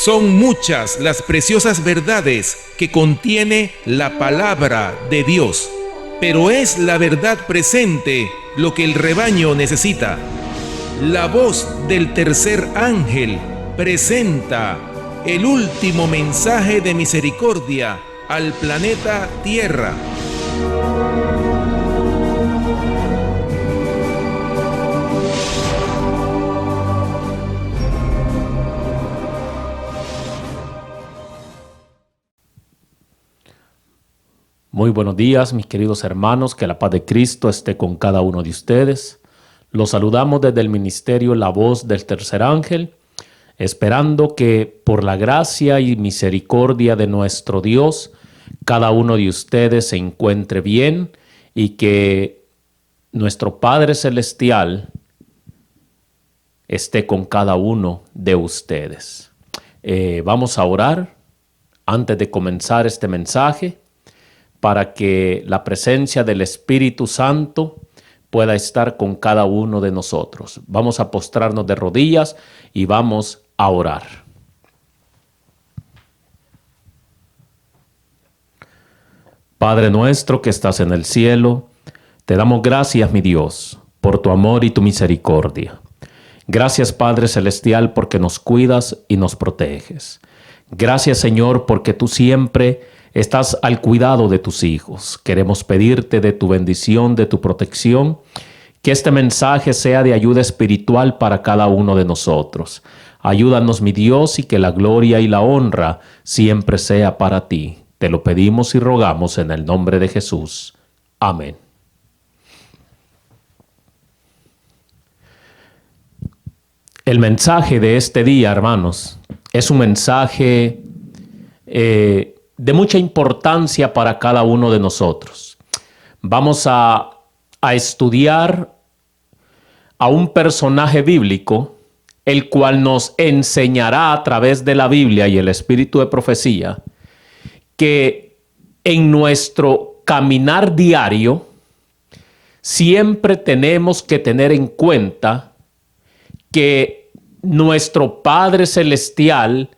Son muchas las preciosas verdades que contiene la palabra de Dios, pero es la verdad presente lo que el rebaño necesita. La voz del tercer ángel presenta el último mensaje de misericordia al planeta Tierra. Muy buenos días, mis queridos hermanos, que la paz de Cristo esté con cada uno de ustedes. Los saludamos desde el ministerio La Voz del Tercer Ángel, esperando que por la gracia y misericordia de nuestro Dios, cada uno de ustedes se encuentre bien y que nuestro Padre Celestial esté con cada uno de ustedes. Vamos a orar antes de comenzar este mensaje, para que la presencia del Espíritu Santo pueda estar con cada uno de nosotros. Vamos a postrarnos de rodillas y vamos a orar. Padre nuestro que estás en el cielo, te damos gracias, mi Dios, por tu amor y tu misericordia. Gracias, Padre Celestial, porque nos cuidas y nos proteges. Gracias, Señor, porque tú siempre estás al cuidado de tus hijos. Queremos pedirte de tu bendición, de tu protección, que este mensaje sea de ayuda espiritual para cada uno de nosotros. Ayúdanos, mi Dios, y que la gloria y la honra siempre sea para ti. Te lo pedimos y rogamos en el nombre de Jesús. Amén. El mensaje de este día, hermanos, es un mensaje de mucha importancia para cada uno de nosotros. Vamos a estudiar a un personaje bíblico, el cual nos enseñará a través de la Biblia y el espíritu de profecía, que en nuestro caminar diario siempre tenemos que tener en cuenta que nuestro Padre Celestial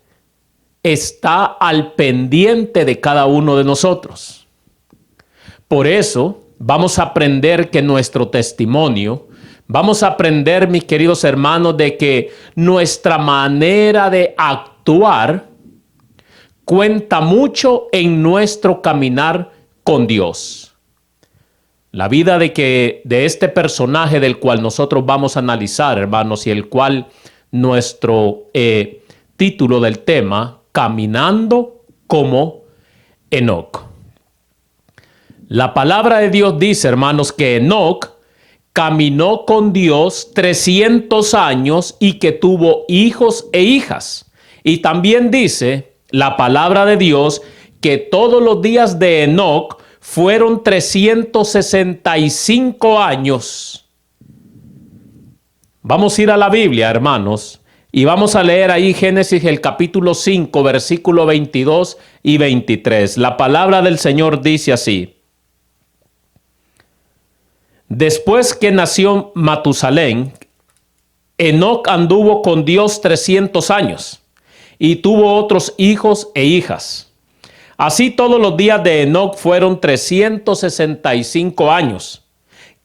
está al pendiente de cada uno de nosotros. Por eso vamos a aprender que nuestro testimonio, vamos a aprender, mis queridos hermanos, de que nuestra manera de actuar cuenta mucho en nuestro caminar con Dios. La vida de este personaje del cual nosotros vamos a analizar, hermanos, y el cual nuestro título del tema, Caminando como Enoc. La palabra de Dios dice, hermanos, que Enoc caminó con Dios 300 años y que tuvo hijos e hijas. Y también dice la palabra de Dios que todos los días de Enoc fueron 365 años. Vamos a ir a la Biblia, hermanos, y vamos a leer ahí Génesis el capítulo 5, versículo 22 y 23. La palabra del Señor dice así: Después que nació Matusalén, Enoc anduvo con Dios 300 años y tuvo otros hijos e hijas. Así todos los días de Enoc fueron 365 años.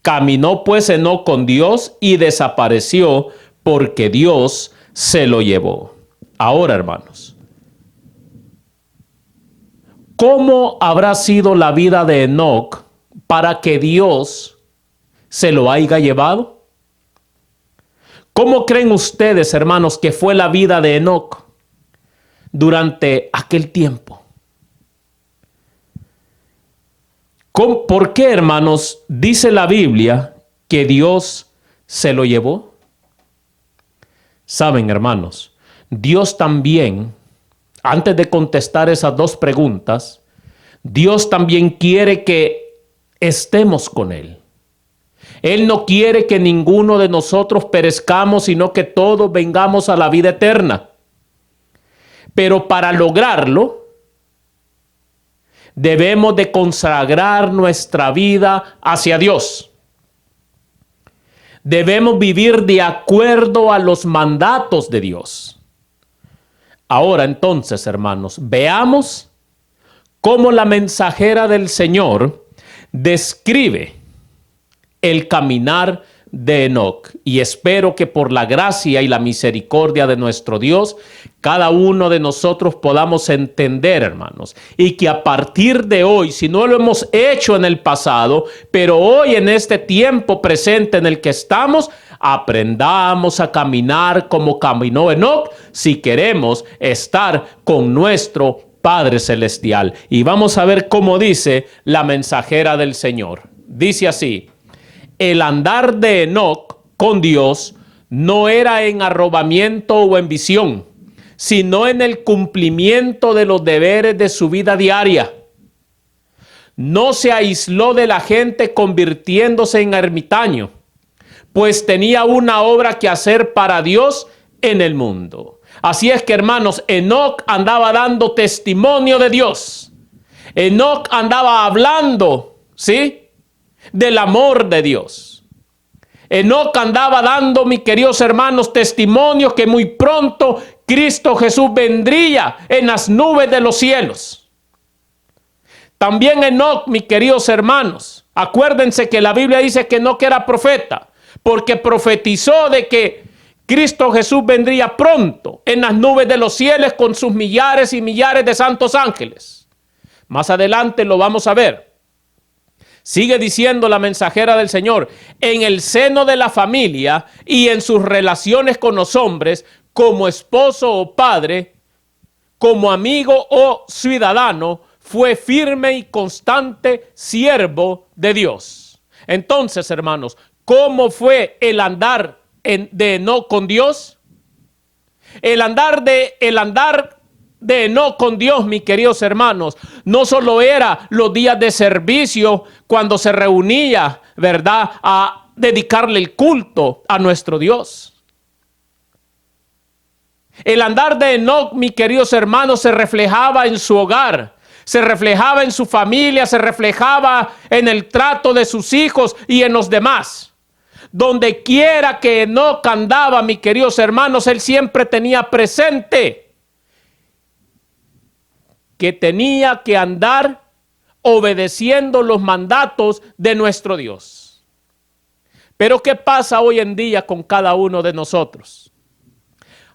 Caminó pues Enoc con Dios y desapareció porque Dios se lo llevó. Ahora, hermanos, ¿cómo habrá sido la vida de Enoc para que Dios se lo haya llevado? ¿Cómo creen ustedes, hermanos, que fue la vida de Enoc durante aquel tiempo? ¿Por qué, hermanos, dice la Biblia que Dios se lo llevó? Saben, hermanos, Dios también, antes de contestar esas dos preguntas, Dios también quiere que estemos con Él. Él no quiere que ninguno de nosotros perezcamos, sino que todos vengamos a la vida eterna. Pero para lograrlo, debemos de consagrar nuestra vida hacia Dios. Debemos vivir de acuerdo a los mandatos de Dios. Ahora entonces, hermanos, veamos cómo la mensajera del Señor describe el caminar de Enoc. Y espero que por la gracia y la misericordia de nuestro Dios, cada uno de nosotros podamos entender, hermanos, y que a partir de hoy, si no lo hemos hecho en el pasado, pero hoy en este tiempo presente en el que estamos, aprendamos a caminar como caminó Enoc si queremos estar con nuestro Padre Celestial. Y vamos a ver cómo dice la mensajera del Señor. Dice así: el andar de Enoc con Dios no era en arrobamiento o en visión, sino en el cumplimiento de los deberes de su vida diaria. No se aisló de la gente convirtiéndose en ermitaño, pues tenía una obra que hacer para Dios en el mundo. Así es que, hermanos, Enoc andaba dando testimonio de Dios. Enoc andaba hablando, ¿sí?, del amor de Dios. Enoc andaba dando, mis queridos hermanos, testimonio que muy pronto Cristo Jesús vendría en las nubes de los cielos. También Enoc, mis queridos hermanos, acuérdense que la Biblia dice que Enoc era profeta, porque profetizó de que Cristo Jesús vendría pronto en las nubes de los cielos con sus millares y millares de santos ángeles. Más adelante lo vamos a ver. Sigue diciendo la mensajera del Señor: en el seno de la familia y en sus relaciones con los hombres, como esposo o padre, como amigo o ciudadano, fue firme y constante siervo de Dios. Entonces, hermanos, ¿cómo fue el andar de Enoc con Dios? El andar de Enoc con Dios, mis queridos hermanos, no solo era los días de servicio cuando se reunía, ¿verdad?, a dedicarle el culto a nuestro Dios. El andar de Enoc, mis queridos hermanos, se reflejaba en su hogar, se reflejaba en su familia, se reflejaba en el trato de sus hijos y en los demás. Donde quiera que Enoc andaba, mis queridos hermanos, él siempre tenía presente que tenía que andar obedeciendo los mandatos de nuestro Dios. Pero ¿qué pasa hoy en día con cada uno de nosotros?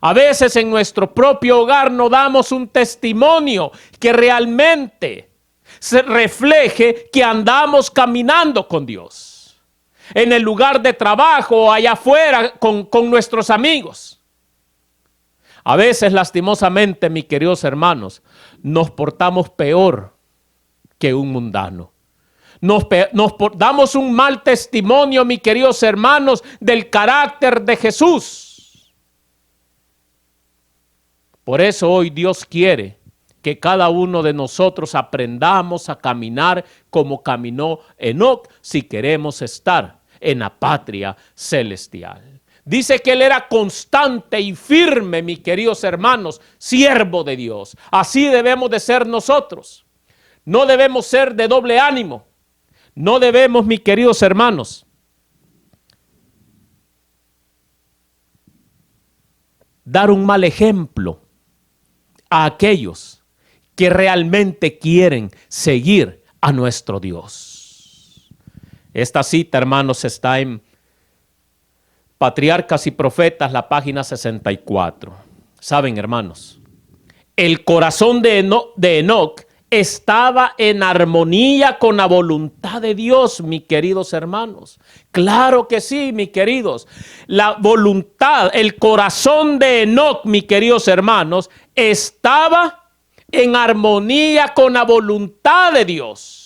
A veces en nuestro propio hogar no damos un testimonio que realmente se refleje que andamos caminando con Dios. En el lugar de trabajo, allá afuera, con nuestros amigos. A veces, lastimosamente, mis queridos hermanos, nos portamos peor que un mundano. Damos un mal testimonio, mis queridos hermanos, del carácter de Jesús. Por eso hoy Dios quiere que cada uno de nosotros aprendamos a caminar como caminó Enoc si queremos estar en la patria celestial. Dice que él era constante y firme, mis queridos hermanos, siervo de Dios. Así debemos de ser nosotros. No debemos ser de doble ánimo. No debemos, mis queridos hermanos, dar un mal ejemplo a aquellos que realmente quieren seguir a nuestro Dios. Esta cita, hermanos, está en Patriarcas y Profetas, la página 64. Saben, hermanos, el corazón de Enoc estaba en armonía con la voluntad de Dios, mis queridos hermanos. Claro que sí, mis queridos. La voluntad, el corazón de Enoc, mis queridos hermanos, estaba en armonía con la voluntad de Dios.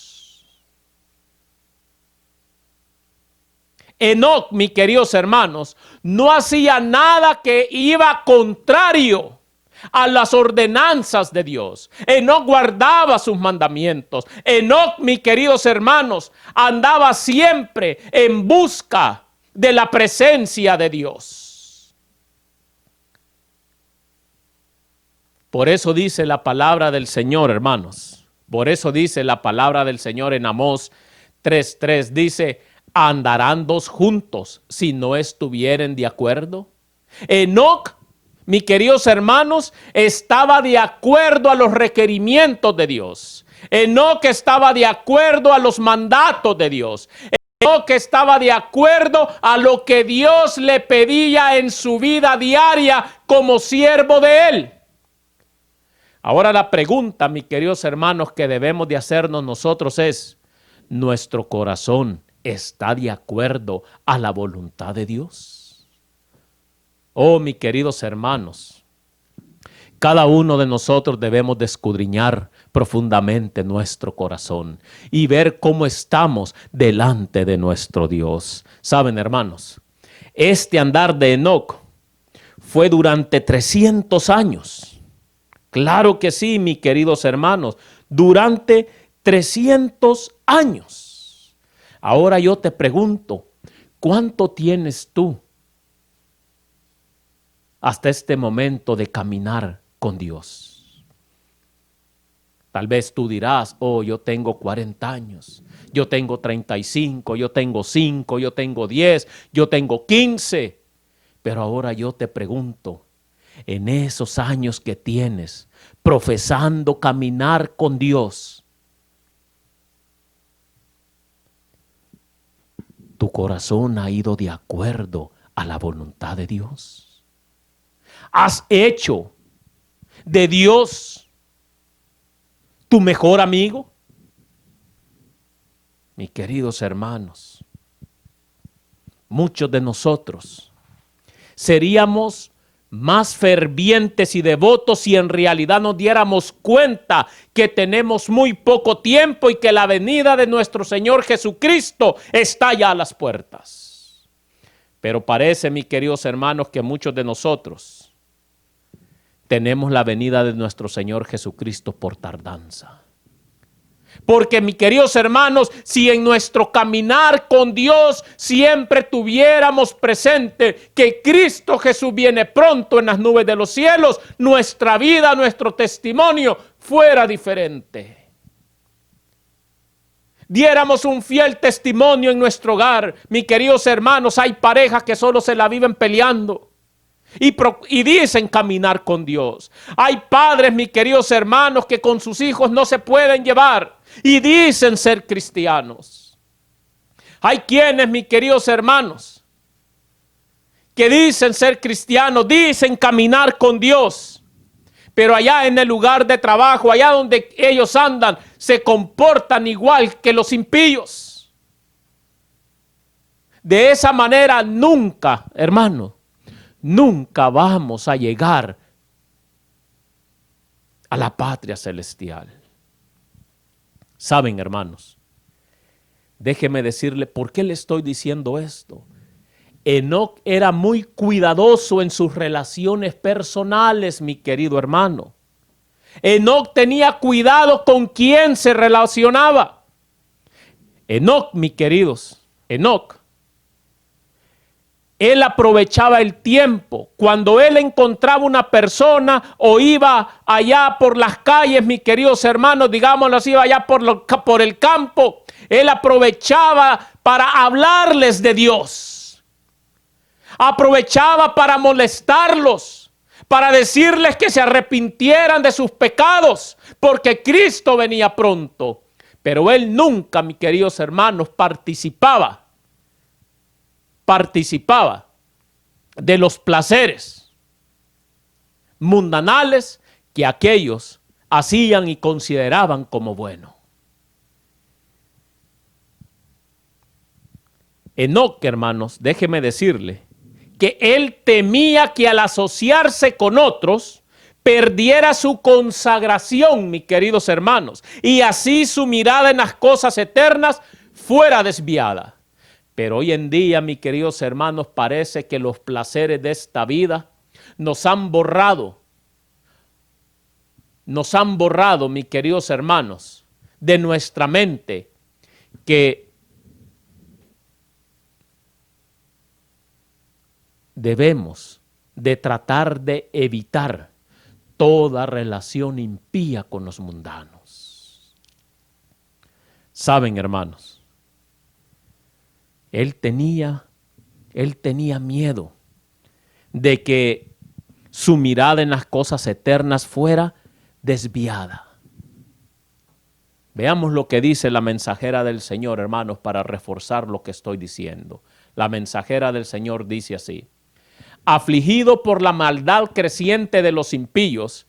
Enoc, mis queridos hermanos, no hacía nada que iba contrario a las ordenanzas de Dios. Enoc guardaba sus mandamientos. Enoc, mis queridos hermanos, andaba siempre en busca de la presencia de Dios. Por eso dice la palabra del Señor, hermanos. Por eso dice la palabra del Señor en Amós 3:3. Dice: ¿andarán dos juntos si no estuvieren de acuerdo? Enoc mis queridos hermanos, estaba de acuerdo a los requerimientos de Dios. Enoc estaba de acuerdo a los mandatos de Dios. Enoc estaba de acuerdo a lo que Dios le pedía en su vida diaria como siervo de Él. Ahora la pregunta, mis queridos hermanos, que debemos de hacernos nosotros es, ¿nuestro corazón está de acuerdo a la voluntad de Dios? Oh, mis queridos hermanos, cada uno de nosotros debemos de escudriñar profundamente nuestro corazón y ver cómo estamos delante de nuestro Dios. Saben, hermanos, este andar de Enoc fue durante 300 años. Claro que sí, mis queridos hermanos, durante 300 años. Ahora yo te pregunto, ¿cuánto tienes tú hasta este momento de caminar con Dios? Tal vez tú dirás, oh, yo tengo 40 años, yo tengo 35, yo tengo 5, yo tengo 10, yo tengo 15. Pero ahora yo te pregunto, en esos años que tienes profesando caminar con Dios, ¿tu corazón ha ido de acuerdo a la voluntad de Dios? ¿Has hecho de Dios tu mejor amigo? Mis queridos hermanos, muchos de nosotros seríamos más fervientes y devotos si en realidad nos diéramos cuenta que tenemos muy poco tiempo y que la venida de nuestro Señor Jesucristo está ya a las puertas. Pero parece, mis queridos hermanos, que muchos de nosotros tenemos la venida de nuestro Señor Jesucristo por tardanza. Porque, mis queridos hermanos, si en nuestro caminar con Dios siempre tuviéramos presente que Cristo Jesús viene pronto en las nubes de los cielos, nuestra vida, nuestro testimonio fuera diferente. Diéramos un fiel testimonio en nuestro hogar. Mis queridos hermanos, hay parejas que solo se la viven peleando y dicen caminar con Dios. Hay padres, mis queridos hermanos, que con sus hijos no se pueden llevar y dicen ser cristianos. Hay quienes, mis queridos hermanos, que dicen ser cristianos, dicen caminar con Dios, pero allá en el lugar de trabajo, allá donde ellos andan, se comportan igual que los impíos. De esa manera nunca, hermano, nunca vamos a llegar a la patria celestial. Saben, hermanos, déjeme decirle por qué le estoy diciendo esto. Enoc era muy cuidadoso en sus relaciones personales, mi querido hermano. Enoc tenía cuidado con quién se relacionaba. Enoc, mis queridos, Enoc, él aprovechaba el tiempo. Cuando él encontraba una persona o iba allá por las calles, mis queridos hermanos, digámoslo así, allá por el campo, él aprovechaba para hablarles de Dios. Aprovechaba para molestarlos, para decirles que se arrepintieran de sus pecados, porque Cristo venía pronto. Pero él nunca, mis queridos hermanos, participaba de los placeres mundanales que aquellos hacían y consideraban como bueno. Enoc, hermanos, déjeme decirle que él temía que al asociarse con otros perdiera su consagración, mis queridos hermanos, y así su mirada en las cosas eternas fuera desviada. Pero hoy en día, mis queridos hermanos, parece que los placeres de esta vida nos han borrado, mis queridos hermanos, de nuestra mente, que debemos de tratar de evitar toda relación impía con los mundanos. Saben, hermanos, él tenía miedo de que su mirada en las cosas eternas fuera desviada. Veamos lo que dice la mensajera del Señor, hermanos, para reforzar lo que estoy diciendo. La mensajera del Señor dice así: afligido por la maldad creciente de los impíos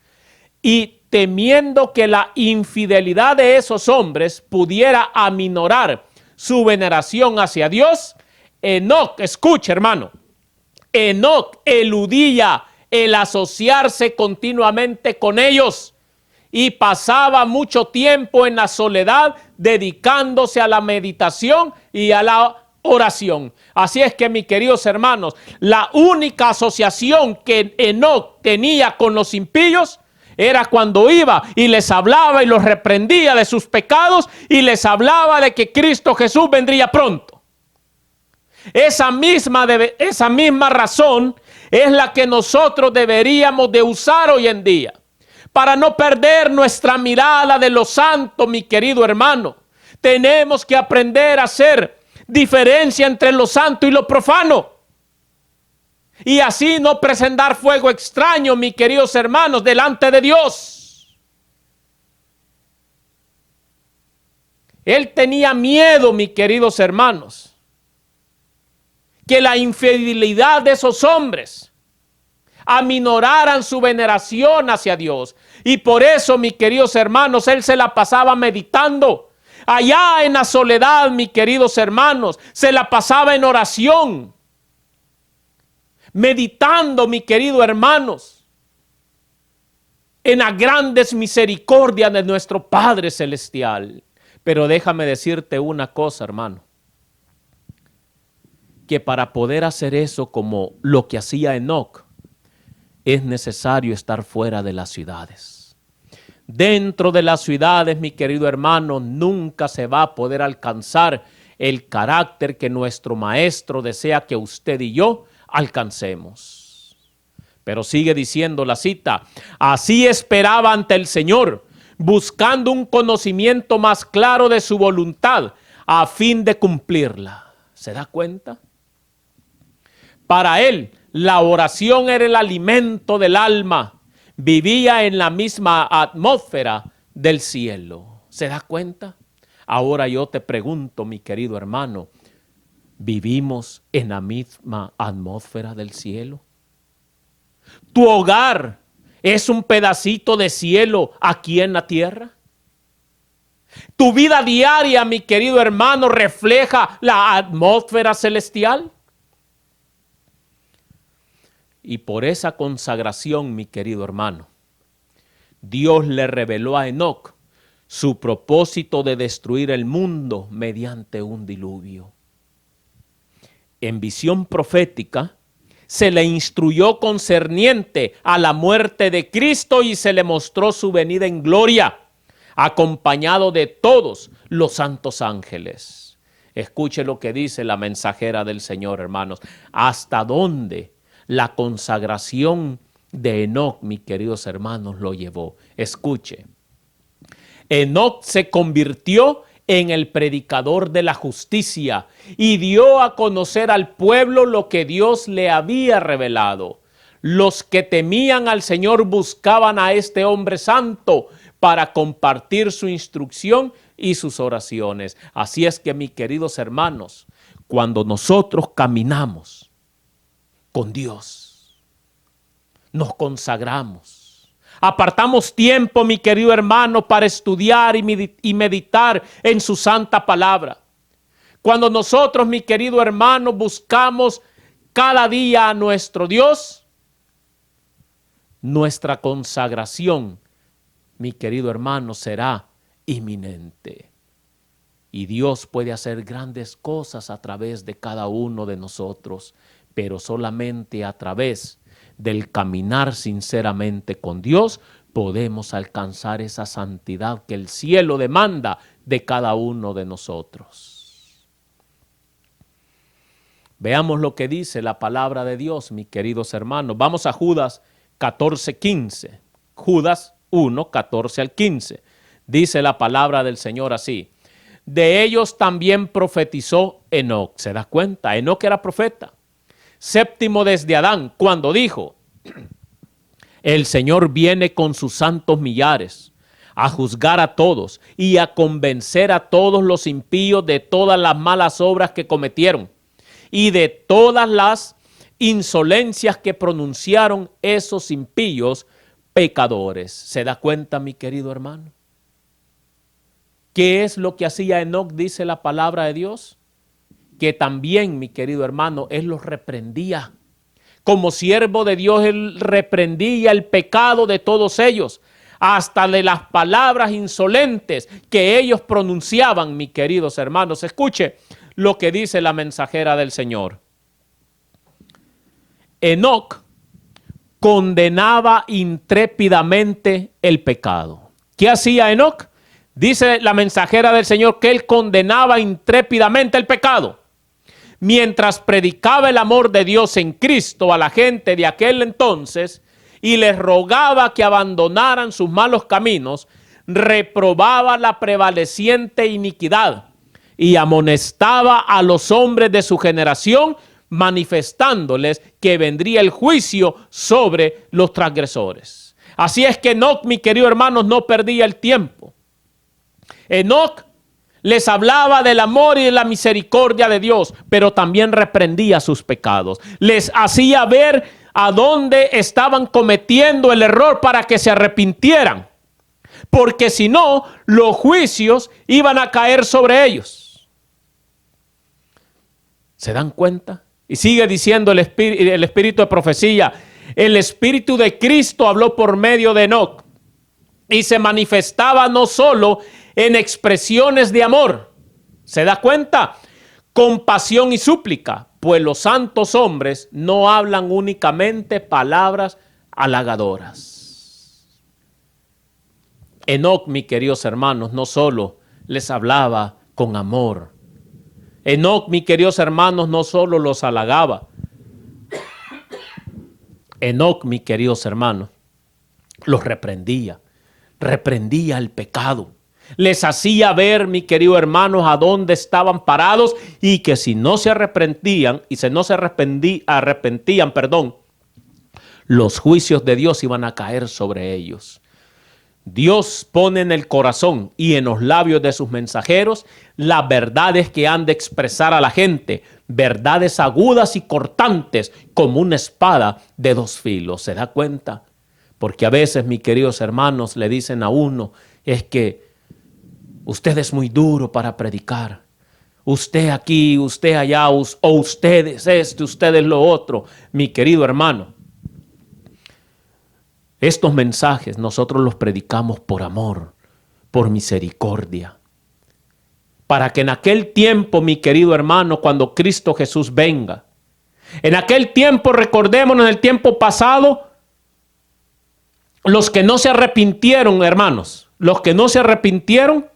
y temiendo que la infidelidad de esos hombres pudiera aminorar su veneración hacia Dios, Enoc, escucha, hermano, Enoc eludía el asociarse continuamente con ellos y pasaba mucho tiempo en la soledad dedicándose a la meditación y a la oración. Así es que, mis queridos hermanos, la única asociación que Enoc tenía con los impíos era cuando iba y les hablaba y los reprendía de sus pecados y les hablaba de que Cristo Jesús vendría pronto. Esa misma razón es la que nosotros deberíamos de usar hoy en día para no perder nuestra mirada de lo santo, mi querido hermano. Tenemos que aprender a hacer diferencia entre lo santo y lo profano. Y así no presentar fuego extraño, mis queridos hermanos, delante de Dios. Él tenía miedo, mis queridos hermanos, que la infidelidad de esos hombres aminoraran su veneración hacia Dios. Y por eso, mis queridos hermanos, él se la pasaba meditando. Allá en la soledad, mis queridos hermanos, se la pasaba en oración. Meditando, mis queridos hermanos, en las grandes misericordias de nuestro Padre Celestial. Pero déjame decirte una cosa, hermano, que para poder hacer eso como lo que hacía Enoc, es necesario estar fuera de las ciudades. Dentro de las ciudades, mi querido hermano, nunca se va a poder alcanzar el carácter que nuestro Maestro desea que usted y yo alcancemos. Pero sigue diciendo la cita: así esperaba ante el Señor, buscando un conocimiento más claro de su voluntad, a fin de cumplirla. ¿Se da cuenta? Para él, la oración era el alimento del alma. Vivía en la misma atmósfera del cielo. ¿Se da cuenta? Ahora yo te pregunto, mi querido hermano, ¿vivimos en la misma atmósfera del cielo? ¿Tu hogar es un pedacito de cielo aquí en la tierra? ¿Tu vida diaria, mi querido hermano, refleja la atmósfera celestial? Y por esa consagración, mi querido hermano, Dios le reveló a Enoc su propósito de destruir el mundo mediante un diluvio. En visión profética, se le instruyó concerniente a la muerte de Cristo y se le mostró su venida en gloria, acompañado de todos los santos ángeles. Escuche lo que dice la mensajera del Señor, hermanos. ¿Hasta dónde la consagración de Enoc, mis queridos hermanos, lo llevó? Escuche. Enoc se convirtió en el predicador de la justicia y dio a conocer al pueblo lo que Dios le había revelado. Los que temían al Señor buscaban a este hombre santo para compartir su instrucción y sus oraciones. Así es que, mis queridos hermanos, cuando nosotros caminamos con Dios, nos consagramos, apartamos tiempo, mi querido hermano, para estudiar y meditar en su santa palabra. Cuando nosotros, mi querido hermano, buscamos cada día a nuestro Dios, nuestra consagración, mi querido hermano, será inminente. Y Dios puede hacer grandes cosas a través de cada uno de nosotros, pero solamente a través del caminar sinceramente con Dios podemos alcanzar esa santidad que el cielo demanda de cada uno de nosotros. Veamos lo que dice la palabra de Dios, mis queridos hermanos. Vamos a Judas 14:15. Judas 1, 14 al 15. Dice la palabra del Señor así: de ellos también profetizó Enoc. ¿Se da cuenta? Enoc era profeta. Séptimo desde Adán, cuando dijo: El Señor viene con sus santos millares a juzgar a todos y a convencer a todos los impíos de todas las malas obras que cometieron y de todas las insolencias que pronunciaron esos impíos pecadores. ¿Se da cuenta, mi querido hermano? ¿Qué es lo que hacía Enoc, dice la palabra de Dios? Que también, mi querido hermano, él los reprendía. Como siervo de Dios, él reprendía el pecado de todos ellos, hasta de las palabras insolentes que ellos pronunciaban, mis queridos hermanos. Escuche lo que dice la mensajera del Señor. Enoc condenaba intrépidamente el pecado. ¿Qué hacía Enoc? Dice la mensajera del Señor que él condenaba intrépidamente el pecado. Mientras predicaba el amor de Dios en Cristo a la gente de aquel entonces y les rogaba que abandonaran sus malos caminos, reprobaba la prevaleciente iniquidad y amonestaba a los hombres de su generación, manifestándoles que vendría el juicio sobre los transgresores. Así es que Enoc, mi querido hermanos, no perdía el tiempo. Enoc les hablaba del amor y de la misericordia de Dios, pero también reprendía sus pecados. Les hacía ver a dónde estaban cometiendo el error para que se arrepintieran, porque si no, los juicios iban a caer sobre ellos. ¿Se dan cuenta? Y sigue diciendo el espíritu de profecía: el Espíritu de Cristo habló por medio de Enoc y se manifestaba no solo en expresiones de amor, ¿se da cuenta? Compasión y súplica, pues los santos hombres no hablan únicamente palabras halagadoras. Enoc, mis queridos hermanos, no solo les hablaba con amor. Enoc, mis queridos hermanos, no solo los halagaba. Enoc, mis queridos hermanos, los reprendía el pecado. Les hacía ver, mis queridos hermanos, a dónde estaban parados y que si no se arrepentían, los juicios de Dios iban a caer sobre ellos. Dios pone en el corazón y en los labios de sus mensajeros las verdades que han de expresar a la gente, verdades agudas y cortantes como una espada de dos filos. ¿Se da cuenta? Porque a veces, mis queridos hermanos, le dicen a uno, es que usted es muy duro para predicar. Usted aquí, usted allá, o usted es esto, usted es lo otro. Mi querido hermano, estos mensajes nosotros los predicamos por amor, por misericordia. Para que en aquel tiempo, mi querido hermano, cuando Cristo Jesús venga, en aquel tiempo, recordemos en el tiempo pasado, los que no se arrepintieron, hermanos, los que no se arrepintieron,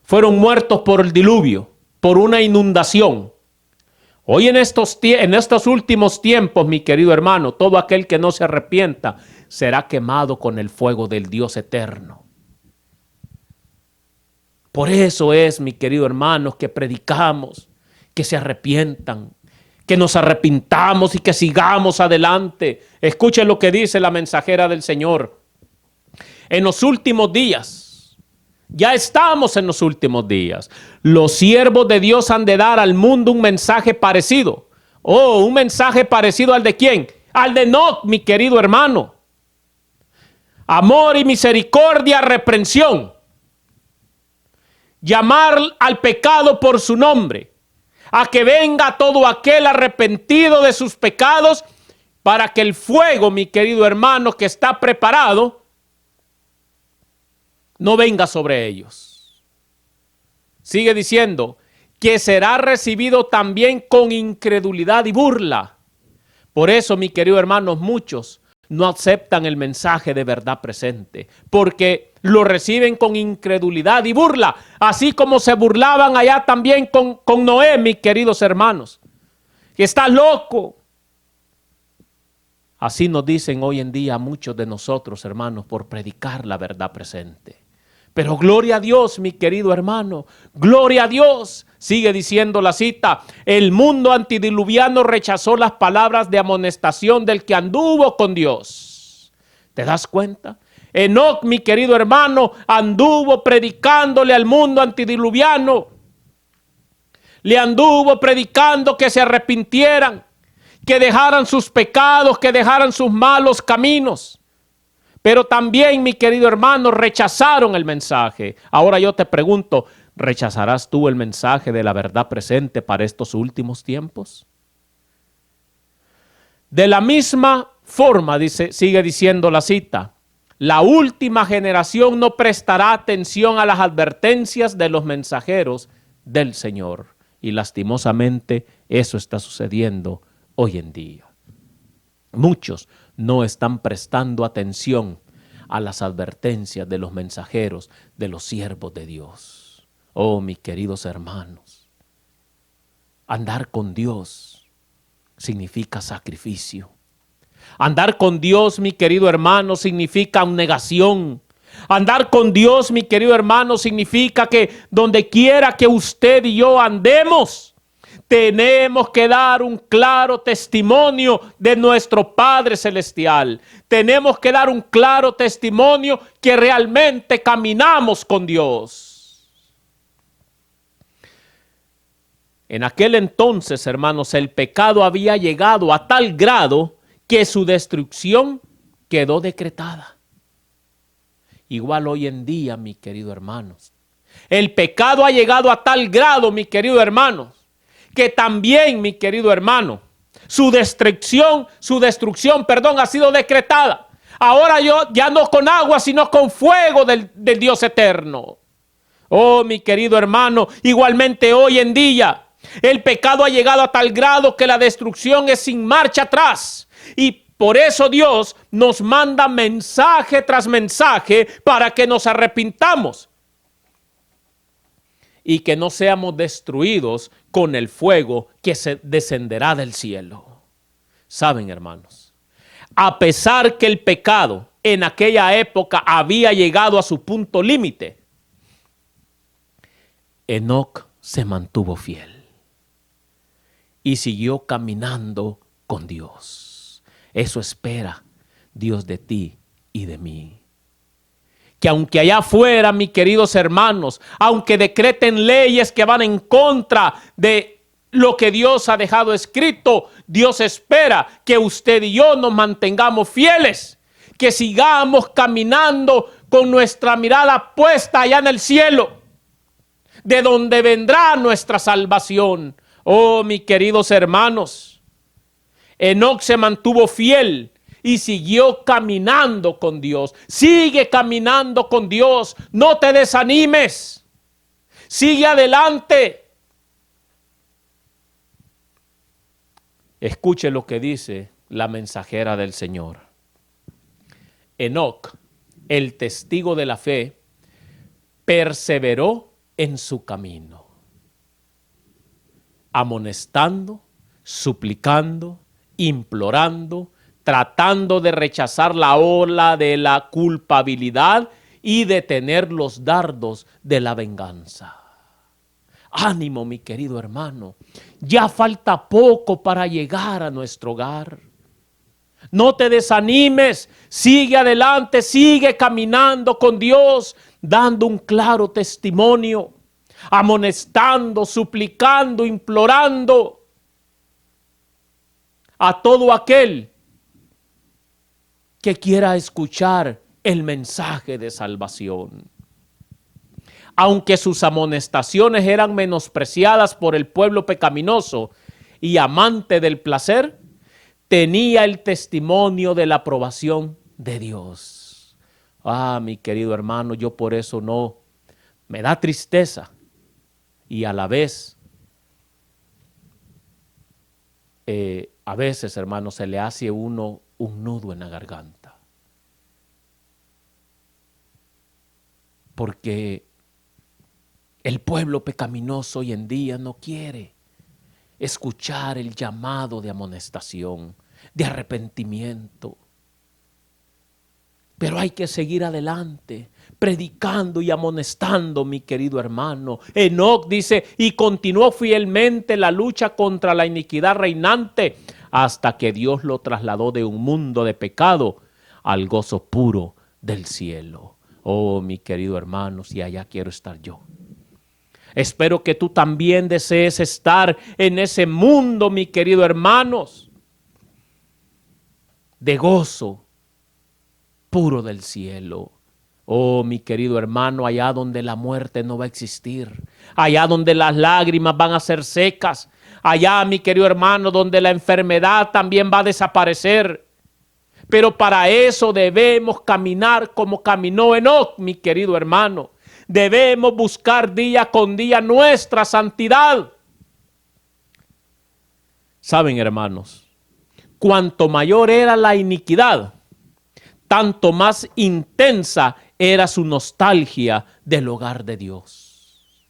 fueron muertos por el diluvio, por una inundación. Hoy en estos últimos tiempos, mi querido hermano, todo aquel que no se arrepienta será quemado con el fuego del Dios eterno. Por eso es, mi querido hermano, que predicamos, que se arrepientan, que nos arrepintamos y que sigamos adelante. Escuchen lo que dice la mensajera del Señor. En los últimos días, ya estamos en los últimos días, los siervos de Dios han de dar al mundo un mensaje parecido. Un mensaje parecido al de ¿quién? Al de Enoc, mi querido hermano. Amor y misericordia, reprensión. Llamar al pecado por su nombre. A que venga todo aquel arrepentido de sus pecados para que el fuego, mi querido hermano, que está preparado, no venga sobre ellos. Sigue diciendo que será recibido también con incredulidad y burla. Por eso, mi querido hermano, muchos no aceptan el mensaje de verdad presente, porque lo reciben con incredulidad y burla, así como se burlaban allá también con Noé, mis queridos hermanos, que está loco. Así nos dicen hoy en día muchos de nosotros, hermanos, por predicar la verdad presente. Pero gloria a Dios, mi querido hermano, gloria a Dios. Sigue diciendo la cita: el mundo antediluviano rechazó las palabras de amonestación del que anduvo con Dios. ¿Te das cuenta? Enoc, mi querido hermano, anduvo predicándole al mundo antidiluviano. Le anduvo predicando que se arrepintieran, que dejaran sus pecados, que dejaran sus malos caminos. Pero también, mi querido hermano, rechazaron el mensaje. Ahora yo te pregunto, ¿rechazarás tú el mensaje de la verdad presente para estos últimos tiempos? De la misma forma, sigue diciendo la cita, la última generación no prestará atención a las advertencias de los mensajeros del Señor. Y lastimosamente eso está sucediendo hoy en día. Muchos no están prestando atención a las advertencias de los mensajeros, de los siervos de Dios. Oh, mis queridos hermanos, andar con Dios significa sacrificio. Andar con Dios, mi querido hermano, significa abnegación. Andar con Dios, mi querido hermano, significa que donde quiera que usted y yo andemos, tenemos que dar un claro testimonio de nuestro Padre Celestial. Tenemos que dar un claro testimonio que realmente caminamos con Dios. En aquel entonces, hermanos, el pecado había llegado a tal grado que su destrucción quedó decretada. Igual hoy en día, mis queridos hermanos, el pecado ha llegado a tal grado, mis queridos hermanos, que también, mi querido hermano, su destrucción, ha sido decretada. Ahora ya no con agua, sino con fuego del Dios eterno. Oh, mi querido hermano, igualmente hoy en día, el pecado ha llegado a tal grado que la destrucción es sin marcha atrás. Y por eso Dios nos manda mensaje tras mensaje para que nos arrepintamos y que no seamos destruidos con el fuego que se descenderá del cielo. Saben, hermanos, a pesar que el pecado en aquella época había llegado a su punto límite, Enoc se mantuvo fiel y siguió caminando con Dios. Eso espera Dios de ti y de mí. Que aunque allá afuera, mis queridos hermanos, aunque decreten leyes que van en contra de lo que Dios ha dejado escrito, Dios espera que usted y yo nos mantengamos fieles, que sigamos caminando con nuestra mirada puesta allá en el cielo, de donde vendrá nuestra salvación. Oh, mis queridos hermanos, Enoc se mantuvo fiel y siguió caminando con Dios. Sigue caminando con Dios. No te desanimes. Sigue adelante. Escuche lo que dice la mensajera del Señor. Enoc, el testigo de la fe, perseveró en su camino, amonestando, suplicando, implorando, tratando de rechazar la ola de la culpabilidad y detener los dardos de la venganza. Ánimo, mi querido hermano, ya falta poco para llegar a nuestro hogar. No te desanimes, sigue adelante, sigue caminando con Dios, dando un claro testimonio, amonestando, suplicando, implorando a todo aquel que quiera escuchar el mensaje de salvación. Aunque sus amonestaciones eran menospreciadas por el pueblo pecaminoso y amante del placer, tenía el testimonio de la aprobación de Dios. Ah, mi querido hermano, yo por eso no me da tristeza y a la vez, a veces, hermano, se le hace a uno un nudo en la garganta. Porque el pueblo pecaminoso hoy en día no quiere escuchar el llamado de amonestación, de arrepentimiento. Pero hay que seguir adelante, predicando y amonestando, mi querido hermano. Enoc dice, y continuó fielmente la lucha contra la iniquidad reinante hasta que Dios lo trasladó de un mundo de pecado al gozo puro del cielo. Oh, mi querido hermano, si allá quiero estar yo. Espero que tú también desees estar en ese mundo, mi querido hermanos, de gozo puro del cielo. Oh, mi querido hermano, allá donde la muerte no va a existir, allá donde las lágrimas van a ser secas, allá, mi querido hermano, donde la enfermedad también va a desaparecer. Pero para eso debemos caminar como caminó Enoc, mi querido hermano. Debemos buscar día con día nuestra santidad. Saben, hermanos, cuanto mayor era la iniquidad, tanto más intensa era su nostalgia del hogar de Dios.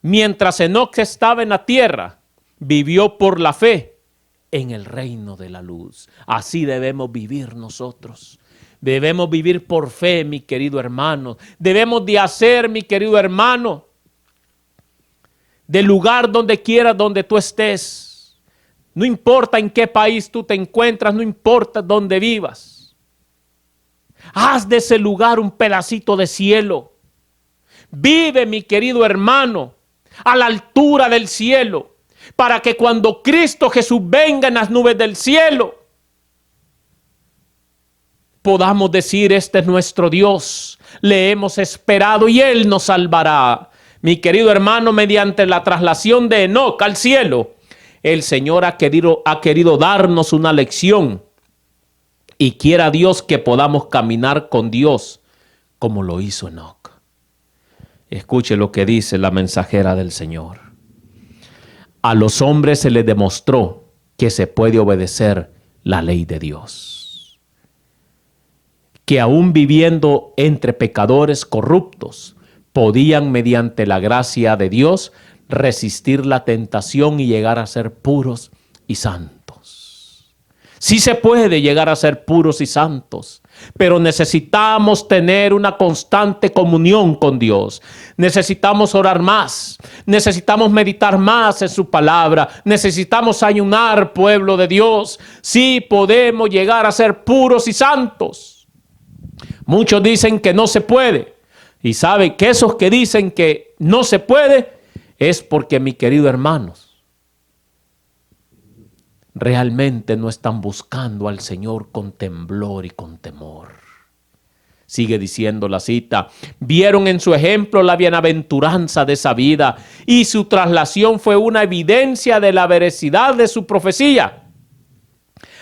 Mientras Enoc estaba en la tierra, vivió por la fe en el reino de la luz. Así debemos vivir nosotros. Debemos vivir por fe, mi querido hermano. Debemos de hacer, mi querido hermano, del lugar donde quieras, donde tú estés. No importa en qué país tú te encuentras, no importa dónde vivas. Haz de ese lugar un pedacito de cielo. Vive, mi querido hermano, a la altura del cielo, para que cuando Cristo Jesús venga en las nubes del cielo, podamos decir: este es nuestro Dios, le hemos esperado y Él nos salvará. Mi querido hermano, mediante la traslación de Enoc al cielo, el Señor ha querido darnos una lección, y quiera Dios que podamos caminar con Dios como lo hizo Enoc. Escuche lo que dice la mensajera del Señor. A los hombres se les demostró que se puede obedecer la ley de Dios, que aún viviendo entre pecadores corruptos, podían mediante la gracia de Dios resistir la tentación y llegar a ser puros y santos. Sí se puede llegar a ser puros y santos, pero necesitamos tener una constante comunión con Dios. Necesitamos orar más, necesitamos meditar más en su palabra, necesitamos ayunar, pueblo de Dios. Sí podemos llegar a ser puros y santos. Muchos dicen que no se puede, y saben que esos que dicen que no se puede es porque, mi querido hermanos, realmente no están buscando al Señor con temblor y con temor. Sigue diciendo la cita: vieron en su ejemplo la bienaventuranza de esa vida, y su traslación fue una evidencia de la veracidad de su profecía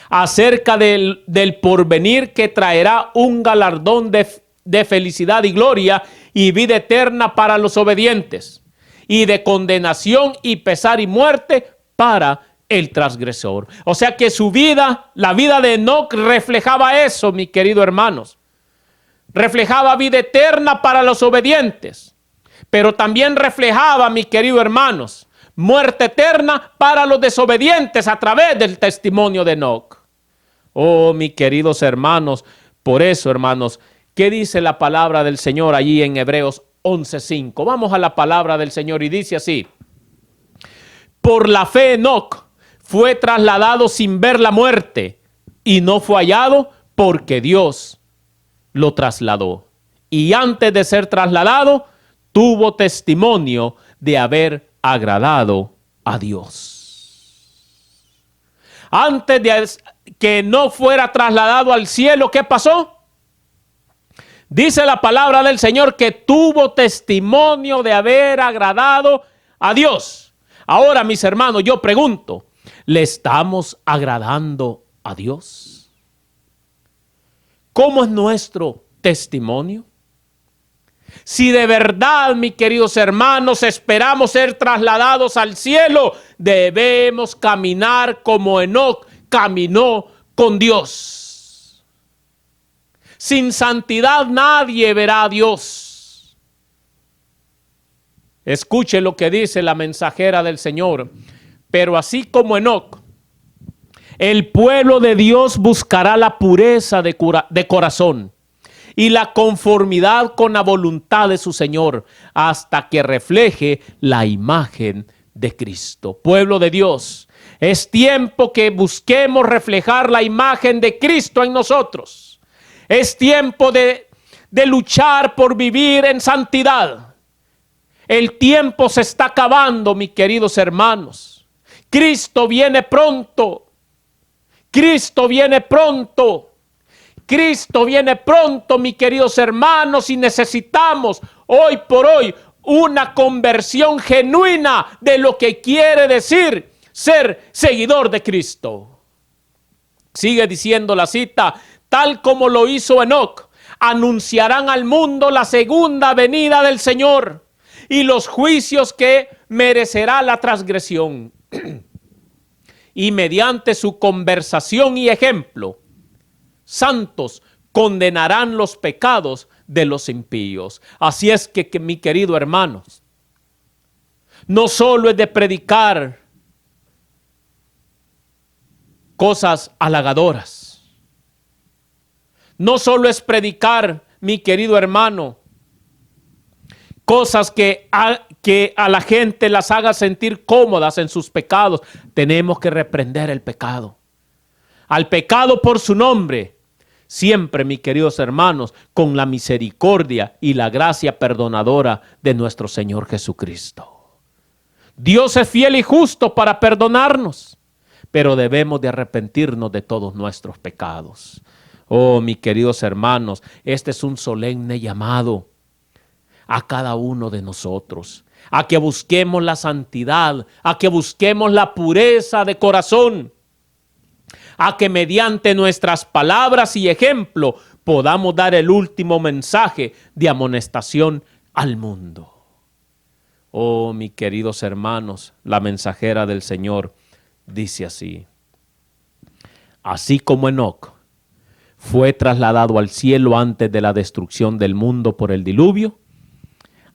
acerca del porvenir, que traerá un galardón de felicidad y gloria y vida eterna para los obedientes, y de condenación y pesar y muerte para el transgresor. O sea que su vida, la vida de Enoc, reflejaba eso, mis queridos hermanos. Reflejaba vida eterna para los obedientes, pero también reflejaba, mis queridos hermanos, muerte eterna para los desobedientes a través del testimonio de Enoc. Oh, mis queridos hermanos, por eso, hermanos, ¿qué dice la palabra del Señor allí en Hebreos 11:5? Vamos a la palabra del Señor y dice así: por la fe Enoc fue trasladado sin ver la muerte, y no fue hallado porque Dios lo trasladó. Y antes de ser trasladado, tuvo testimonio de haber agradado a Dios. Antes de que no fuera trasladado al cielo, ¿qué pasó? Dice la palabra del Señor que tuvo testimonio de haber agradado a Dios. Ahora, mis hermanos, yo pregunto: ¿le estamos agradando a Dios? ¿Cómo es nuestro testimonio? Si de verdad, mis queridos hermanos, esperamos ser trasladados al cielo, debemos caminar como Enoc caminó con Dios. Sin santidad nadie verá a Dios. Escuche lo que dice la mensajera del Señor. Pero así como Enoc, el pueblo de Dios buscará la pureza de corazón y la conformidad con la voluntad de su Señor, hasta que refleje la imagen de Cristo. Pueblo de Dios, es tiempo que busquemos reflejar la imagen de Cristo en nosotros. Es tiempo de luchar por vivir en santidad. El tiempo se está acabando, mis queridos hermanos. Cristo viene pronto. Cristo viene pronto. Cristo viene pronto, mis queridos hermanos, y necesitamos hoy por hoy una conversión genuina de lo que quiere decir ser seguidor de Cristo. Sigue diciendo la cita, tal como lo hizo Enoc, anunciarán al mundo la segunda venida del Señor y los juicios que merecerá la transgresión. Y mediante su conversación y ejemplo, santos condenarán los pecados de los impíos. Así es que mi querido hermanos, no solo es de predicar cosas halagadoras, no solo es predicar, mi querido hermano, cosas que a la gente las haga sentir cómodas en sus pecados. Tenemos que reprender el pecado. Al pecado por su nombre. Siempre, mis queridos hermanos, con la misericordia y la gracia perdonadora de nuestro Señor Jesucristo. Dios es fiel y justo para perdonarnos, pero debemos de arrepentirnos de todos nuestros pecados. Oh, mis queridos hermanos, este es un solemne llamado a cada uno de nosotros, a que busquemos la santidad, a que busquemos la pureza de corazón, a que mediante nuestras palabras y ejemplo podamos dar el último mensaje de amonestación al mundo. Oh, mis queridos hermanos, la mensajera del Señor dice así: así como Enoc fue trasladado al cielo antes de la destrucción del mundo por el diluvio,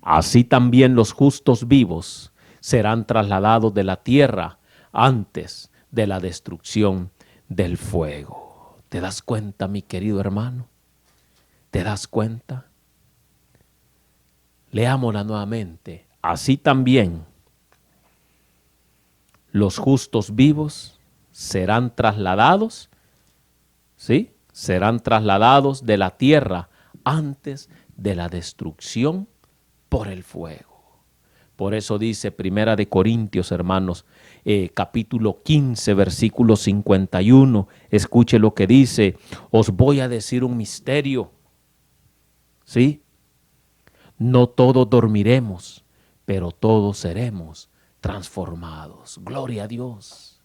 así también los justos vivos serán trasladados de la tierra antes de la destrucción del fuego. ¿Te das cuenta, mi querido hermano? ¿Te das cuenta? Leámosla nuevamente. Así también los justos vivos serán trasladados, ¿sí? Serán trasladados de la tierra antes de la destrucción por el fuego. Por eso dice Primera de Corintios, hermanos, capítulo 15, versículo 51. Escuche lo que dice: os voy a decir un misterio. ¿Sí? No todos dormiremos, pero todos seremos transformados. Gloria a Dios.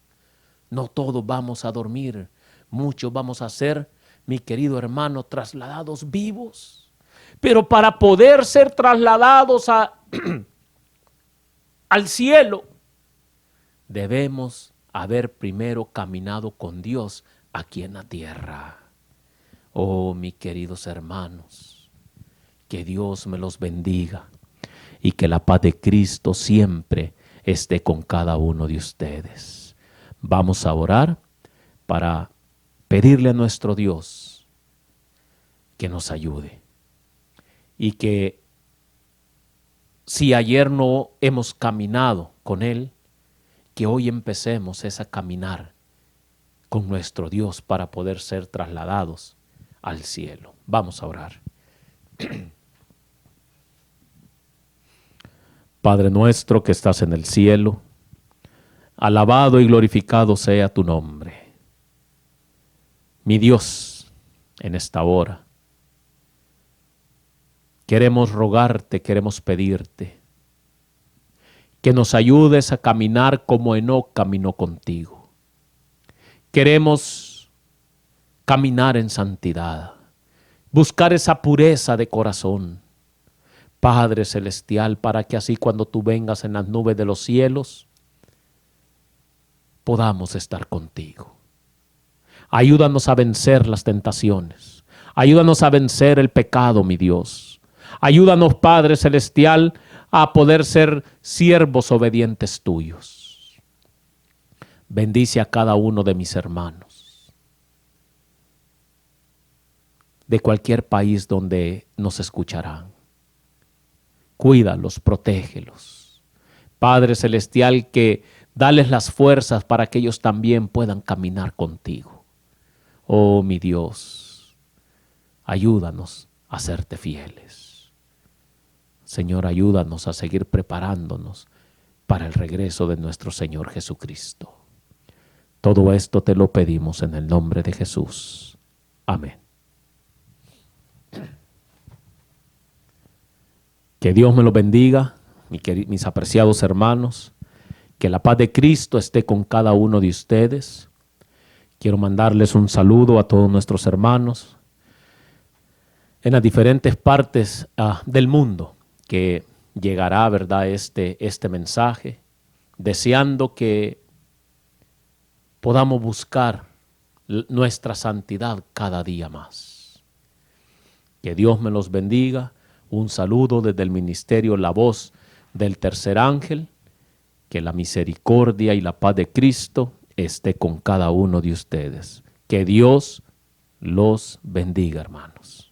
No todos vamos a dormir. Muchos vamos a ser, mi querido hermano, trasladados vivos. Pero para poder ser trasladados al cielo, debemos haber primero caminado con Dios aquí en la tierra. Oh, mis queridos hermanos, que Dios me los bendiga y que la paz de Cristo siempre esté con cada uno de ustedes. Vamos a orar para pedirle a nuestro Dios que nos ayude y que si ayer no hemos caminado con Él, que hoy empecemos a caminar con nuestro Dios para poder ser trasladados al cielo. Vamos a orar. Padre nuestro que estás en el cielo, alabado y glorificado sea tu nombre. Mi Dios, en esta hora, queremos rogarte, queremos pedirte que nos ayudes a caminar como Enoc caminó contigo. Queremos caminar en santidad, buscar esa pureza de corazón, Padre Celestial, para que así cuando tú vengas en las nubes de los cielos, podamos estar contigo. Ayúdanos a vencer las tentaciones, ayúdanos a vencer el pecado, mi Dios. Ayúdanos, Padre Celestial, a poder ser siervos obedientes tuyos. Bendice a cada uno de mis hermanos, de cualquier país donde nos escucharán. Cuídalos, protégelos. Padre Celestial, que dales las fuerzas para que ellos también puedan caminar contigo. Oh, mi Dios, ayúdanos a serte fieles. Señor, ayúdanos a seguir preparándonos para el regreso de nuestro Señor Jesucristo. Todo esto te lo pedimos en el nombre de Jesús. Amén. Que Dios me los bendiga, mis apreciados hermanos. Que la paz de Cristo esté con cada uno de ustedes. Quiero mandarles un saludo a todos nuestros hermanos en las diferentes partes del mundo que llegará, ¿verdad?, este mensaje, deseando que podamos buscar nuestra santidad cada día más. Que Dios me los bendiga. Un saludo desde el ministerio La Voz del Tercer Ángel. Que la misericordia y la paz de Cristo esté con cada uno de ustedes. Que Dios los bendiga, hermanos.